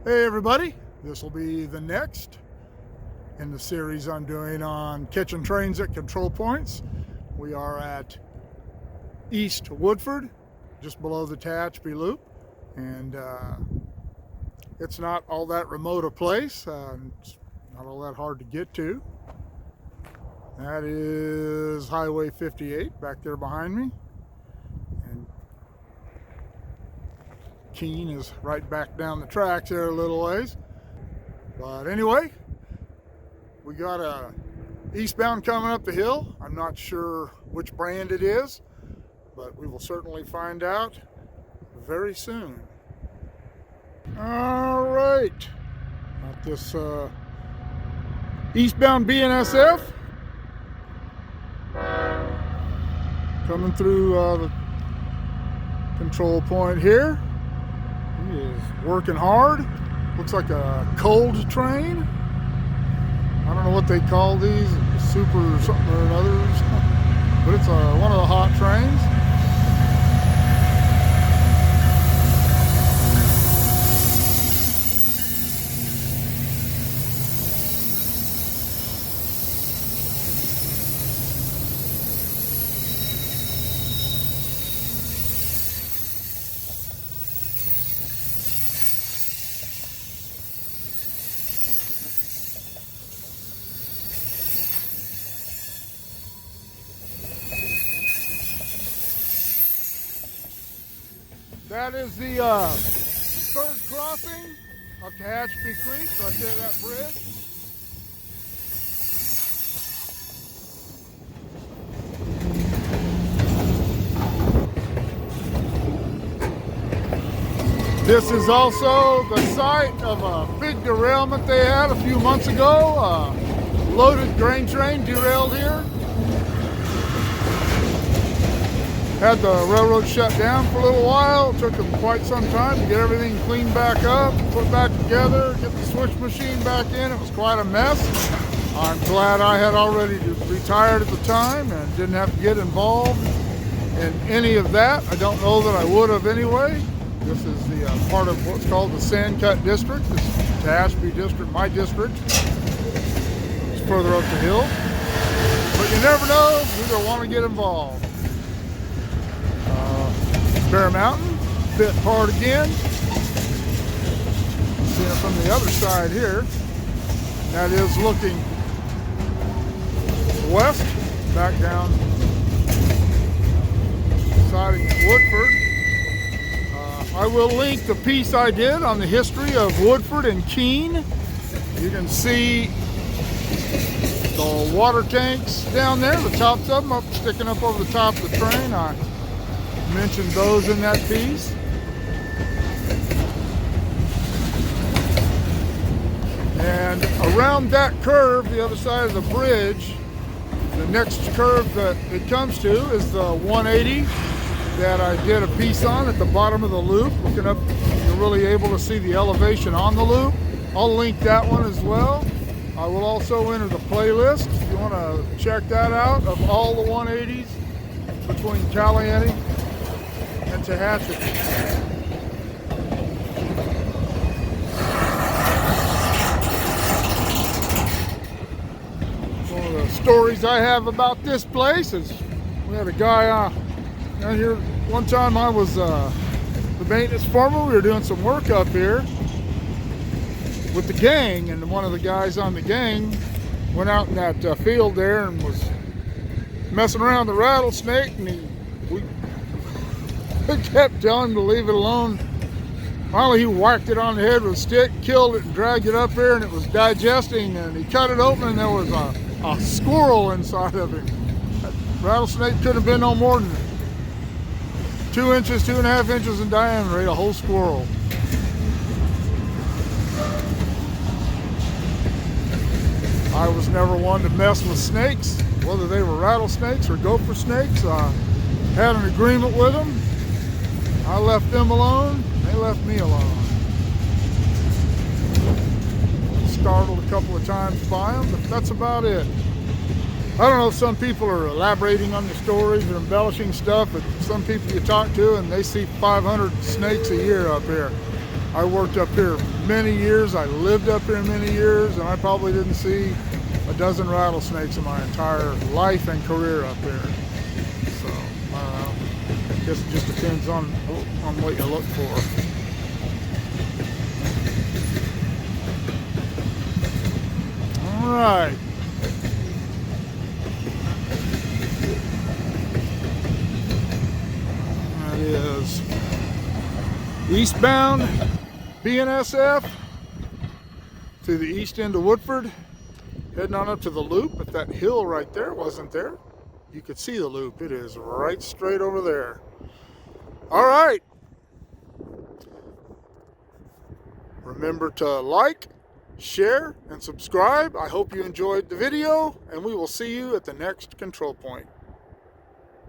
Hey everybody, this will be the next in the series I'm doing on catching trains at control points. We are at East Woodford, just below the Tehachapi Loop, and it's not all that remote a place. It's not all that hard to get to. That is Highway 58 back there behind me, and Keene is right back down the tracks there a little ways. But anyway, we got a eastbound coming up the hill. I'm not sure which brand it is, but we will certainly find out very soon. All right, got this eastbound BNSF coming through the control point here. He is working hard. Looks like a cold train. I don't know what they call these, super something or another, but it's one of the hot trains. That is the third crossing of Tehachapi Creek, right there, that bridge. This is also the site of a big derailment they had a few months ago. Loaded grain train derailed here. Had the railroad shut down for a little while. It took them quite some time to get everything cleaned back up, put back together, get the switch machine back in. It was quite a mess. I'm glad I had already retired at the time and didn't have to get involved in any of that. I don't know that I would have anyway. This is the part of what's called the Sand Cut District. This is the Tehachapi District, my district. It's further up the hill. But you never know, you don't want to get involved. Bear Mountain, bit hard again. Seeing it from the other side here. That is looking west, back down sidings Woodford. I will link the piece I did on the history of Woodford and Keene. You can see the water tanks down there, the tops of them sticking up over the top of the train. I mentioned those in that piece. And around that curve, the other side of the bridge, the next curve that it comes to is the 180 that I did a piece on at the bottom of the loop. Looking up, you're really able to see the elevation on the loop. I'll link that one as well. I will also enter the playlist if you want to check that out, of all the 180s between Caliente and Tehachapi. One of the stories I have about this place is we had a guy down here. One time I was the maintenance foreman. We were doing some work up here with the gang, and one of the guys on the gang went out in that field there and was messing around with the rattlesnake, and we kept telling him to leave it alone. Finally he whacked it on the head with a stick, killed it, and dragged it up here, and it was digesting, and he cut it open and there was a squirrel inside of him. That rattlesnake couldn't have been no more than 2 inches, 2.5 inches in diameter. Ate a whole squirrel. I was never one to mess with snakes, whether they were rattlesnakes or gopher snakes. I had an agreement with them. I left them alone, they left me alone. Startled a couple of times by them, but that's about it. I don't know if some people are elaborating on the stories or embellishing stuff, but some people you talk to and they see 500 snakes a year up here. I worked up here many years. I lived up here many years, and I probably didn't see a dozen rattlesnakes in my entire life and career up here. So, I guess it just depends on what you look for. All right. That is eastbound BNSF to the east end of Woodford, heading on up to the loop. If that hill right there wasn't there, you could see the loop. It is right straight over there. All right. Remember to like, share, and subscribe. I hope you enjoyed the video, and we will see you at the next control point.